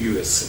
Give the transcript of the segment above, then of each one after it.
USA।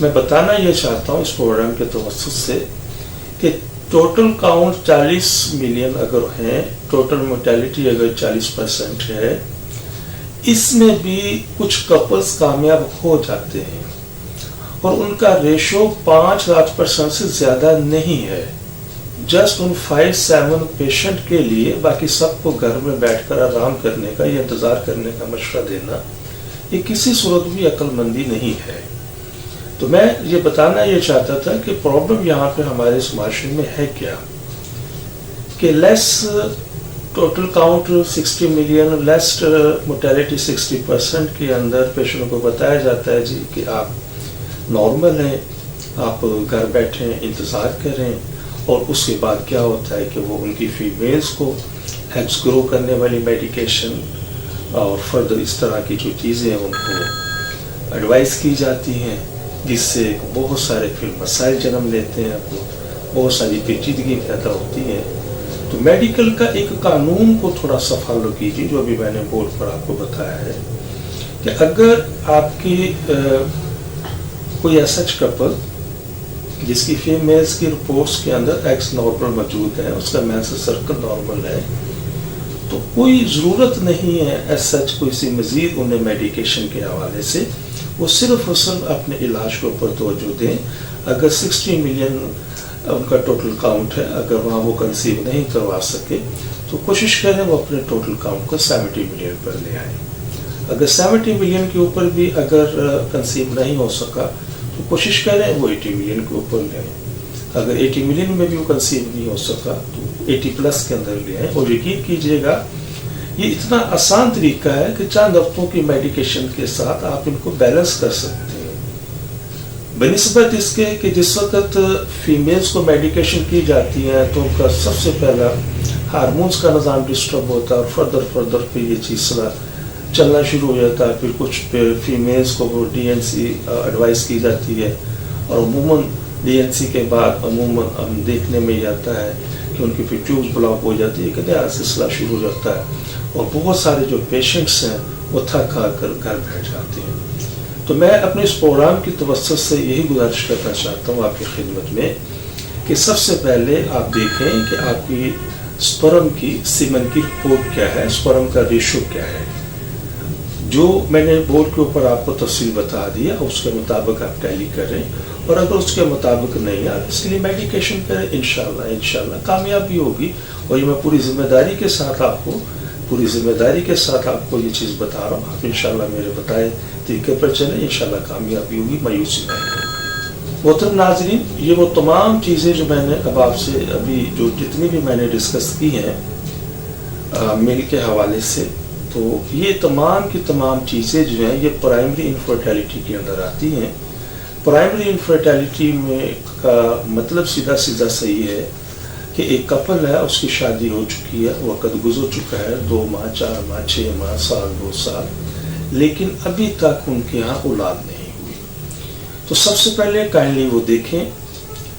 میں بتانا یہ چاہتا ہوں اس پروگرام کے توسط سے کہ ٹوٹل کاؤنٹ 40 ملین اگر ہیں، ٹوٹل مورٹیلٹی اگر 40% ہے، اس میں بھی کچھ کپلز کامیاب ہو جاتے ہیں اور ان کا ریشو 5% سے زیادہ نہیں ہے. جسٹ ان 5-7 پیشنٹ کے لیے باقی سب کو گھر میں بیٹھ کر آرام کرنے کا یا انتظار کرنے کا مشورہ دینا یہ کسی صورت بھی عقل مندی نہیں ہے. تو میں یہ بتانا یہ چاہتا تھا کہ پرابلم یہاں پہ ہمارے اس معاشرے میں ہے کیا، کہ لیس ٹوٹل کاؤنٹ 60 ملین، لیس مورٹیلٹی 60% کے اندر پیشنٹ کو بتایا جاتا ہے جی کہ آپ نارمل ہیں، آپ گھر بیٹھیں انتظار کریں، اور اس کے بعد کیا ہوتا ہے کہ وہ ان کی فیمیلز کو ایگز گرو کرنے والی میڈیکیشن اور فردر اس طرح کی جو چیزیں ان کو ایڈوائز کی جاتی ہیں، جس سے بہت سارے پھر مسائل جنم لیتے ہیں، بہت ساری پیچیدگی پیدا ہوتی ہے. تو میڈیکل کا ایک قانون کو تھوڑا سا فالو کیجیے، جو ابھی میں نے بورڈ پر آپ کو بتایا ہے، کہ اگر آپ کی کوئی ایسا کپل جس کی فیمیلز کی رپورٹس کے اندر ایکس نارمل موجود ہے، اس کا مینسٹرل سرکل نارمل ہے، تو کوئی ضرورت نہیں ہے ایز سچ کوئی سی مزید انہیں میڈیکیشن کے حوالے سے. وہ صرف اور صرف اپنے علاج کے اوپر توجہ دیں. اگر 60 ملین ان کا ٹوٹل کاؤنٹ ہے، اگر وہاں وہ کنسیو نہیں کروا سکے تو کوشش کریں وہ اپنے ٹوٹل کاؤنٹ کو 70 ملین پر لے آئیں. اگر 70 ملین کے اوپر بھی اگر کنسیو نہیں ہو سکا تو کوشش کریں وہ 80 ملین کے اوپر لے آئیں. اگر 80 ملین میں بھی وہ کنسیو نہیں ہو سکا تو 80+ کے اندر لے آئیں. اور یقین کیجئے گا یہ اتنا آسان طریقہ ہے کہ چند ہفتوں کی میڈیکیشن کے ساتھ آپ ان کو بیلنس کر سکتے ہیں، بنسبت اس کے کہ جس وقت فیمیلز کو میڈیکیشن کی جاتی ہے تو ان کا سب سے پہلا ہارمونز کا نظام ڈسٹرب ہوتا ہے، اور فردر پہ یہ چیز چلنا شروع ہو جاتا ہے. پھر کچھ فیمیلز کو وہ DNC ایڈوائز کی جاتی ہے، اور عموماً DNC کے بعد عموماً ہم دیکھنے میں یہ آتا ہے کہ ان کی پھر ٹیوبز بلاک ہو جاتی ہے، کہ نیا سلسلہ شروع ہو جاتا ہے، اور بہت سارے جو پیشنٹس ہیں وہ تھک ہار کر گھر بیٹھ جاتے ہیں. تو میں اپنے اس پروگرام کی توسط سے یہی گزارش کرنا چاہتا ہوں آپ کی خدمت میں کہ سب سے پہلے آپ دیکھیں کہ آپ کی سپرم کی سیمن کی رپورٹ کیا ہے، سپرم کا ریشو کیا ہے. جو میں نے بورڈ کے اوپر آپ کو تفصیل بتا دیا اس کے مطابق آپ ٹیلی کریں، اور اگر اس کے مطابق نہیں آپ اس کے لیے میڈیکیشن کریں. انشاءاللہ کامیابی ہوگی. اور یہ میں پوری ذمہ داری کے ساتھ آپ کو یہ چیز بتا رہا ہوں. آپ انشاءاللہ میرے بتائے طریقے پر چلیں، انشاءاللہ کامیابی ہوگی، مایوسی نہیں ہوگی. محترم ناظرین، یہ وہ تمام چیزیں جو میں نے اب آپ سے ابھی جو جتنی بھی میں نے ڈسکس کی ہیں میل کے حوالے سے، تو یہ تمام کی تمام چیزیں جو ہیں یہ پرائمری انفرٹیلٹی کے اندر آتی ہیں. پرائمری انفرٹیلٹی میں کا مطلب سیدھا صحیح ہے کہ ایک کپل ہے، اس کی شادی ہو چکی ہے، وقت گزر چکا ہے، 2 ماہ 4 ماہ 6 ماہ سال 2 سال، لیکن ابھی تک ان کے یہاں اولاد نہیں ہوئی. تو سب سے پہلے کائنڈلی وہ دیکھیں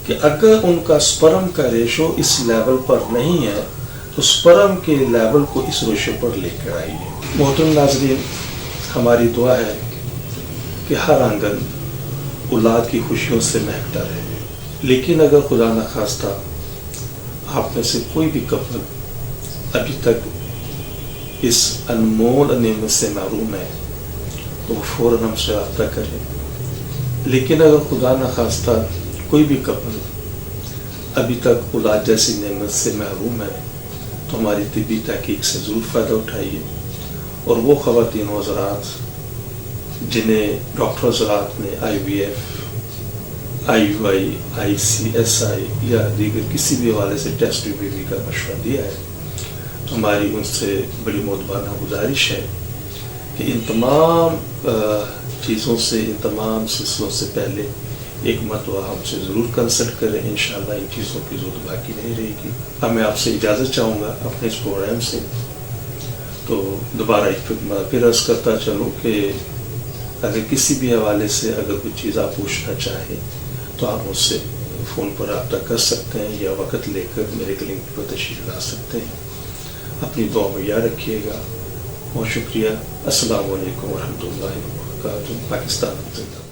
کہ اگر ان کا سپرم کا ریشو اس لیول پر نہیں ہے تو سپرم کے لیول کو اس ریشو پر لے کر آئیے. محترم ناظرین، ہماری دعا ہے کہ ہر آنگن اولاد کی خوشیوں سے مہکتا رہے. لیکن اگر خدا نخواستہ آپ میں سے کوئی بھی کپل ابھی تک اس انمول نعمت سے محروم ہے تو وہ فوراً ہم سے رابطہ کریں. لیکن اگر خدا نخواستہ کوئی بھی کپل ابھی تک اولاد جیسی نعمت سے محروم ہے تو ہماری طبی تحقیق سے ضرور فائدہ اٹھائیے. اور وہ خواتین حضرات جنہیں ڈاکٹر حضرات نے IVF IUI ICSI یا دیگر کسی بھی حوالے سے ٹیسٹ بیبی کا مشورہ دیا ہے، تو ہماری ان سے بڑی معتبرانہ گزارش ہے کہ ان تمام چیزوں سے، ان تمام سلسلوں سے پہلے ایک مرتبہ ہم سے ضرور کنسلٹ کریں. انشاءاللہ ان چیزوں کی ضرورت باقی نہیں رہے گی. اب میں آپ سے اجازت چاہوں گا اپنے اس پروگرام سے. تو دوبارہ ایک پھر عرض کرتا چلوں کہ اگر کسی بھی حوالے سے اگر کوئی چیز آپ پوچھنا چاہیں تو آپ مجھ سے فون پر رابطہ کر سکتے ہیں یا وقت لے کر میرے کلینک پر تشریف لا سکتے ہیں. اپنی دعا میں یاد رکھیے گا. بہت شکریہ. السلام علیکم ورحمۃ اللہ وبرکاتہ. پاکستان زندہ.